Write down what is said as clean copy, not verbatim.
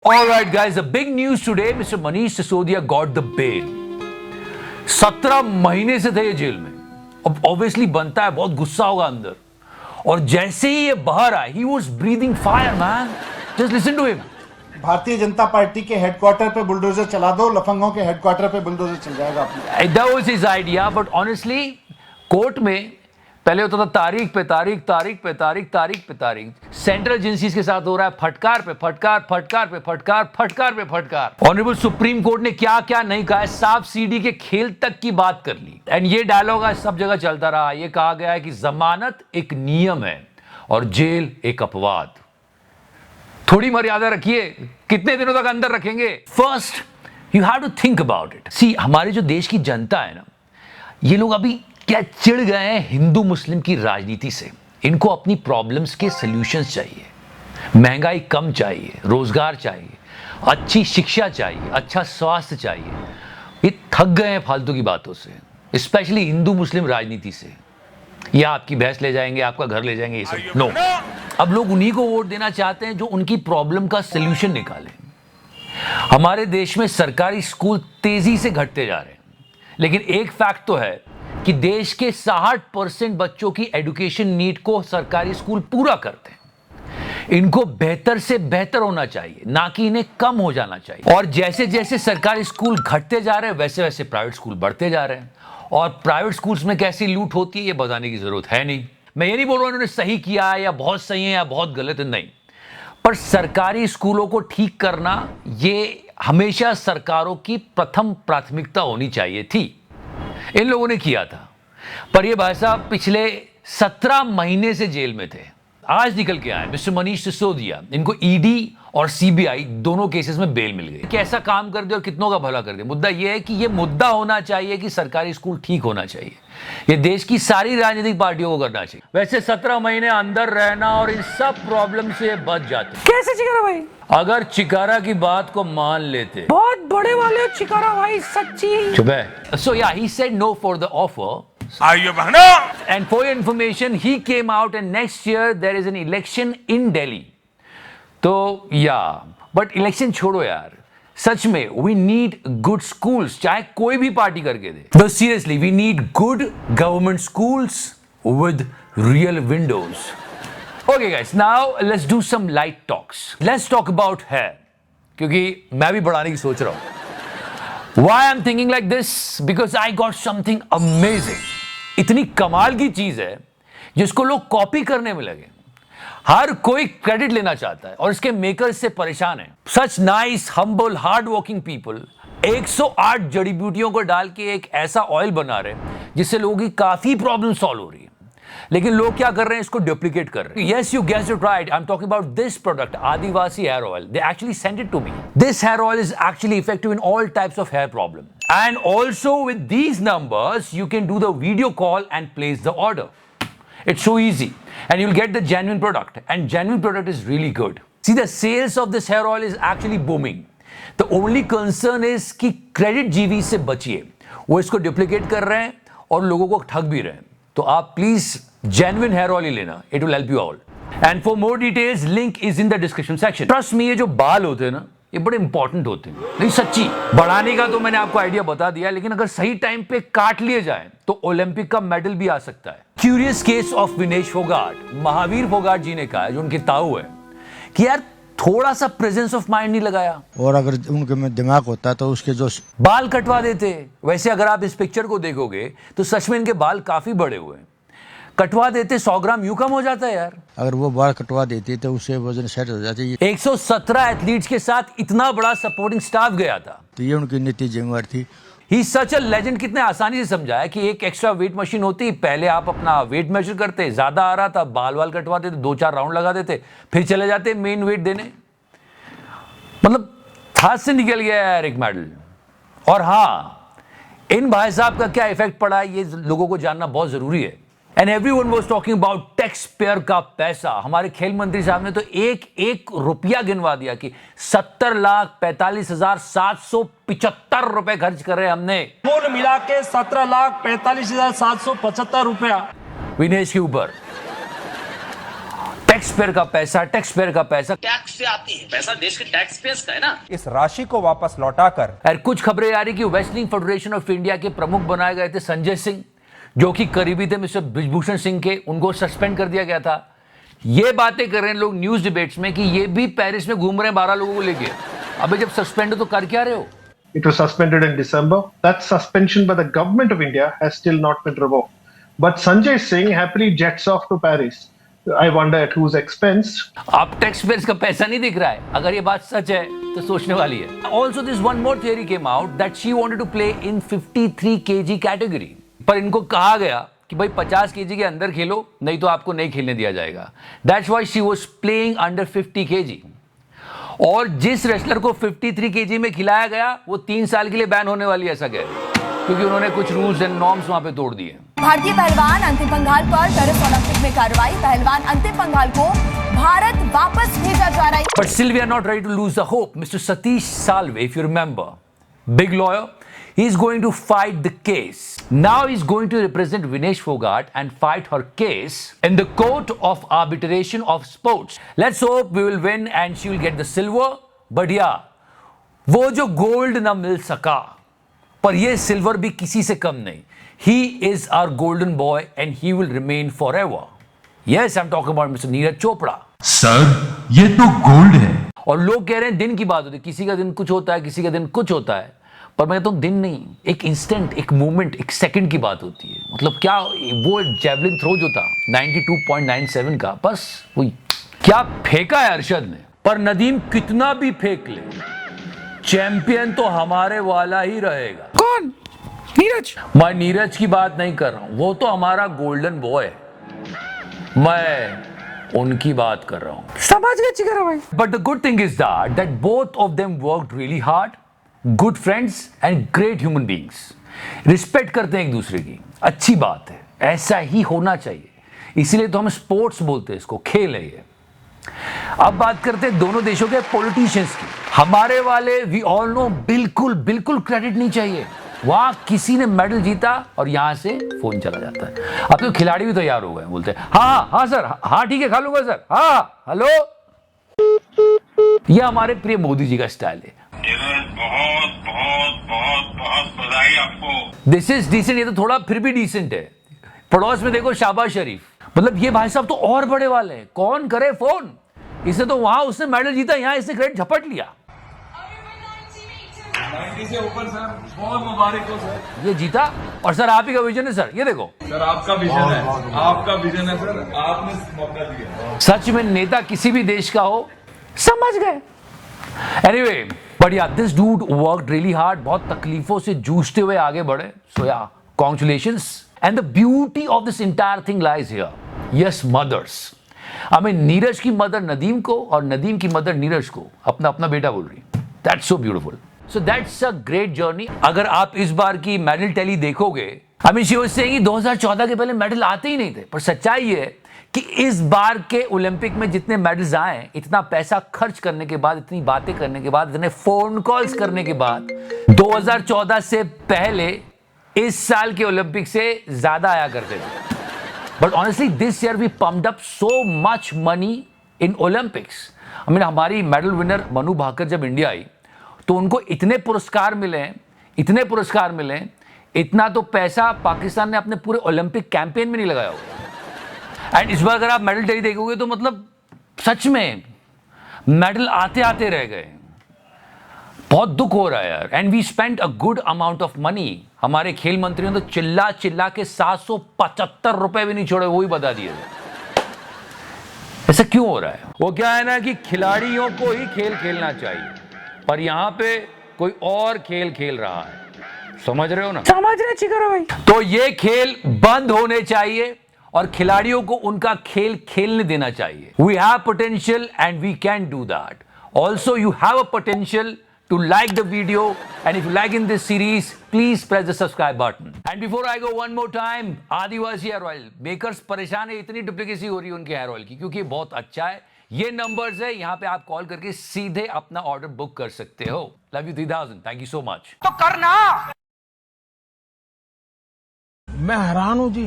All right, guys, the big news today, Mr. Manish Sisodia got the bail. 17 महीने से थे ये jail में. अब ऑब्वियसली बनता है, बहुत गुस्सा होगा अंदर. और जैसे ही ये बाहर आए, he was breathing fire, man. Just listen to him. Bharatiya Janata party के हेडक्वार्टर पे बुलडोजर चला दो, लफंगों के हेडक्वार्टर पे बुलडोजर चल जाएगा. That was his idea, but honestly, court में पहले होता था तारीख पे तारीख, तारीख पे तारीख, तारीख पे तारीख. सेंट्रल एजेंसीज के साथ हो रहा है फटकार पे फटकार, फटकार पे फटकार, फटकार पे फटकार. ऑनरेबल सुप्रीम कोर्ट ने क्या क्या नहीं कहा है, सांप सीढ़ी के खेल तक की बात कर ली. एंड ये डायलॉग आज सब जगह चलता रहा. ये कहा गया है कि जमानत एक नियम है और जेल एक अपवाद. थोड़ी मर्यादा रखिए. कितने दिनों तक अंदर रखेंगे? First you have to think about it. See, हमारे जो देश की जनता है ना, ये लोग अभी क्या चिढ़ गए हैं हिंदू मुस्लिम की राजनीति से. इनको अपनी प्रॉब्लम्स के सॉल्यूशंस चाहिए. महंगाई कम चाहिए, रोजगार चाहिए, अच्छी शिक्षा चाहिए, अच्छा स्वास्थ्य चाहिए. ये थक गए हैं फालतू की बातों से, स्पेशली हिंदू मुस्लिम राजनीति से. या आपकी भैंस ले जाएंगे, आपका घर ले जाएंगे, ये सब नो. अब लोग उन्हीं को वोट देना चाहते हैं जो उनकी प्रॉब्लम का सॉल्यूशन निकालें. हमारे देश में सरकारी स्कूल तेजी से घटते जा रहे हैं, लेकिन एक फैक्ट तो है कि देश के 60% बच्चों की एजुकेशन नीड को सरकारी स्कूल पूरा करते हैं. इनको बेहतर से बेहतर होना चाहिए, ना कि इन्हें कम हो जाना चाहिए. और जैसे जैसे सरकारी स्कूल घटते जा रहे हैं, वैसे वैसे प्राइवेट स्कूल बढ़ते जा रहे हैं. और प्राइवेट स्कूल्स में कैसी लूट होती है, ये बताने की जरूरत है नहीं. मैं ये नहीं बोल रहा हूं इन्होंने सही किया है या बहुत सही है या बहुत गलत है, नहीं. पर सरकारी स्कूलों को ठीक करना ये हमेशा सरकारों की प्रथम प्राथमिकता होनी चाहिए थी. इन लोगों ने किया था. पर ये भाई साहब पिछले 17 महीने से जेल में थे. आज निकल के आए मिस्टर मनीष सिसोदिया. इनको ईडी और सीबीआई दोनों केसेस में बेल मिल गई. कैसा काम कर दे और कितनों का भला कर दे. मुद्दा यह है कि यह मुद्दा होना चाहिए कि सरकारी स्कूल ठीक होना चाहिए. यह देश की सारी राजनीतिक पार्टियों को करना चाहिए. वैसे 17 महीने अंदर रहना और इन सब प्रॉब्लम से बच जाते. कैसे चिकारा भाई? अगर चिकारा की बात को मान लेते. बहुत बड़े वाले चिकारा भाई, सच्ची. चुप है. So yeah, he said no for the offer. आइए बहनों. And for your information, he came out and next year there is an election in Delhi. तो या बट इलेक्शन छोड़ो यार. सच में वी नीड गुड स्कूल्स, चाहे कोई भी पार्टी करके दे. But seriously we need good government schools with real windows. Okay guys, now let's do some light talks. Let's talk about hair, क्योंकि मैं भी बढ़ाने की सोच रहा हूं. Why I'm thinking like this? Because I got something amazing. इतनी कमाल की चीज है जिसको लोग कॉपी करने में लगे. हर कोई क्रेडिट लेना चाहता है और इसके मेकर्स से परेशान है. Such nice, humble, hard working people 108 जड़ी बूटियों को डाल के एक ऐसा ऑयल बना रहे हैं जिससे लोगों की काफी प्रॉब्लम सॉल्व हो रही है. लेकिन लोग क्या कर रहे हैं, इसको डुप्लीकेट कर रहे हैं. Yes, you guessed it right. I'm talking about this product, Adivasi hair oil. They actually sent it to me. This hair oil is actually effective in all types of hair problem. And also with these numbers, you can do the video call and place the order. It's so easy. And you'll get the genuine product. And genuine product is really good. See, the sales of this hair oil is actually booming. The only concern is कि credit GV से बचिए. वो इसको duplicate कर रहे हैं और लोगों को ठग भी रहे हैं. तो आप प्लीज जेन्युइन हेयर ऑयल ही लेना. It will help you all. And for more details link is in the description section. Trust me, ये जो बाल होते हैं ना, ये बड़े इंपॉर्टेंट होते हैं. नहीं सच्ची, बढ़ाने का तो मैंने आपको आइडिया बता दिया, लेकिन अगर सही टाइम पे काट लिए जाए तो ओलंपिक का मेडल भी आ सकता है. Curious case of Vinesh Phogat. Mahavir Phogat ji ने कहा, जो उनके ताऊ है, कि यार थोड़ा सा प्रेजेंस ऑफ माइंड नहीं लगाया और अगर उनके में दिमाग होता तो उसके जो बाल कटवा देते. वैसे अगर आप इस पिक्चर को देखोगे तो सच में इनके बाल काफी बड़े हुए हैं. कटवा देते 100 ग्राम यूं कम हो जाता है यार. अगर वो बाल कटवा देती तो उससे वजन सेट हो जाती. 117 एथलीट्स के साथ इतना बड़ा सपोर्टिंग स्टाफ गया था. तो ये उनकी नीति जिम्मेवार थी. ही सच अ लेजेंड. कितने आसानी से समझाया कि एक एक्स्ट्रा वेट मशीन होती, पहले आप अपना वेट मेजर करते, ज्यादा आ रहा था, बाल वाल कटवा देते, 2-4 राउंड लगा देते, फिर चले जाते मेन वेट देने. मतलब हाथ से निकल गया यार एक मेडल. और हाँ, इन भाई साहब का क्या इफेक्ट पड़ा है ये लोगों को जानना बहुत जरूरी है. And everyone was talking about tax payer का पैसा. हमारे खेल मंत्री साहब ने तो एक रुपया गिनवा दिया कि 17,45,775 रुपए खर्च कर रहे हैं हमने. कुल मिला के 17,45,775 रुपया विनेश के ऊपर. टैक्स पेयर का पैसा, टैक्स पेयर का पैसा। टैक्स से आती है, पैसा देश के टैक्स पेयर्स का है ना। इस राशि को वापस लौटाकर और कुछ खबरें आ रही कि रेसलिंग फेडरेशन ऑफ इंडिया के प्रमुख बनाए गए थे संजय सिंह, जो कि करीबी थे मिस्टर ब्रिजभूषण सिंह के, उनको सस्पेंड कर दिया गया था। ये बातें कर रहे हैं लोग न्यूज डिबेट्स में कि ये भी पेरिस में घूम रहे हैं 12 लोगों को लेके। अबे जब सस्पेंड हो तो कर क्या रहे हो? It was suspended in December. That suspension by the government of India has still not been revoked. But Sanjay Singh happily jets off to Paris. I wonder at whose expense. आप tax payers का पैसा नहीं दिख रहा है। अगर ये बात सच है तो सोचने वाली है। Also this one more theory came out that she wanted to play in 53 kg category, पर इनको कहा गया कि भाई 50 kg के अंदर खेलो, नहीं तो आपको नहीं खेलने दिया जाएगा। That's why she was playing under 50 kg। और जिस रेसलर को 53 kg में खिलाया गया वो 3 साल के लिए बैन होने वाली है, ऐसा कह रहे हैं, क्योंकि उन्होंने कुछ रूल्स एंड नॉर्म्स वहां पे तोड़ दिए। भारतीय पहलवान अंतिम पंघाल पर पेरिस ओलंपिक में कार्रवाई। पहलवान अंतिम पंघाल को भारत वापस भेजा जा रहा है। But still we are not ready to lose the hope. Mr. Satish Salve, if you remember, big lawyer, he is going to fight the case. Now he is going to represent Vinesh Fogart and fight her case in the court of arbitration of sports. Let's hope we will win and she will get the silver. But yeah, वो जो gold ना मिल सका, पर ये silver भी किसी से कम नहीं। He is our golden boy and he will remain forever. Yes, I'm talking about Mr. Neeraj Chopra. Sir ये तो गोल्ड है। और लोग कह रहे हैं दिन की बात होती है, किसी का दिन कुछ होता है, किसी का दिन कुछ होता है, पर मैं कहता हूं दिन नहीं, एक इंस्टेंट, एक मोमेंट, एक सेकंड की बात होती है। मतलब क्या वो जेवलिन थ्रो जो था 92.97 का, बस वही क्या फेंका है अरशद ने। पर नदीम कितना भी फेंक ले, चैंपियन तो हमारे वाला ही रहेगा। कौन? नीरज? मैं नीरज की बात नहीं कर रहा हूं, वो तो हमारा गोल्डन बॉय है, मैं उनकी बात कर रहा हूं। समझ गए चिकरा भाई। But the good thing is that both of them worked really hard, good friends and great human beings. Respect करते हैं एक दूसरे की, अच्छी बात है, ऐसा ही होना चाहिए। इसीलिए तो हम स्पोर्ट्स बोलते हैं इसको, खेल है ये। अब बात करते हैं दोनों देशों के पॉलिटिशियंस की। हमारे वाले वी ऑल नो बिल्कुल बिल्कुल क्रेडिट नहीं चाहिए। वहां किसी ने मेडल जीता और यहां से फोन चला जाता है। अब तो खिलाड़ी भी तैयार हो गए, बोलते हैं हाँ हाँ सर, हाँ ठीक है खा लूंगा सर, हाँ हेलो। ये हमारे प्रिय मोदी जी का स्टाइल है। बहुत बहुत बहुत बहुत बधाई आपको। दिस इज डिसेंट, ये तो थोड़ा फिर भी डिसेंट है। पड़ोस में देखो शाहबाज शरीफ, मतलब ये भाई साहब तो और बड़े वाले हैं, कौन करे फोन। इसने तो वहां उसने मेडल जीता, यहां इसने क्रेडिट झपट लिया। 90 से ऊपर सर, बहुत मुबारक हो सर। ये जीता और सर आप ही का विजन है सर, ये देखो सर आपका विजन है, आपका विजन है सर, आपने मौका दिया। सच में नेता किसी भी देश का हो, समझ गए। Anyway but yeah this dude worked really hard, बहुत तकलीफों से जूझते हुए आगे बढ़े। So yeah congratulations and the beauty of this entire thing lies here. Yes mothers, हमें नीरज की मदर नदीम को और नदीम की मदर नीरज को अपना अपना बेटा बोल रही। That's so beautiful. So that's a great journey. अगर आप इस बार की मेडल टैली देखोगे, अमित शी से 2014 के पहले मेडल आते ही नहीं थे, पर सच्चाई है कि इस बार के ओलंपिक में जितने मेडल्स आए, इतना पैसा खर्च करने के बाद, इतनी बातें करने के बाद, इतने फोन कॉल्स करने के बाद, 2014 से पहले इस साल के ओलंपिक से ज्यादा आया करते थे। But honestly this year we pumped up so much money in Olympics. हमारी मेडल विनर मनु भाकर जब इंडिया आई तो उनको इतने पुरस्कार मिले, इतना तो पैसा पाकिस्तान ने अपने पूरे ओलंपिक कैंपेन में नहीं लगाया होगा। एंड इस बार अगर आप मेडल टैली देखोगे तो मतलब सच में मेडल आते आते रह गए, बहुत दुख हो रहा है यार। And we spend a good amount of money. हमारे खेल मंत्री ने तो चिल्ला चिल्ला के 775 रुपए भी नहीं छोड़े, वो ही बता दिए। ऐसा क्यों हो रहा है? वो क्या है ना कि खिलाड़ियों को ही खेल खेलना चाहिए, पर यहां पे कोई और खेल खेल रहा है। समझ रहे हो ना? समझ रहे चिकरा भाई। तो ये खेल बंद होने चाहिए और खिलाड़ियों को उनका खेल खेलने देना चाहिए। We have potential and we can do that. Also you have a potential to like the video, and if you like in this series, please press the subscribe button. And before I go one more time, Adivasi hair oil makers परेशान है, इतनी duplicacy हो रही है उनके hair oil की, क्योंकि बहुत अच्छा है। ये नंबर्स है, यहाँ पे आप कॉल करके सीधे अपना ऑर्डर बुक कर सकते हो। Love you 3000, thank you so much. तो करना। मैं हैरान हूं जी।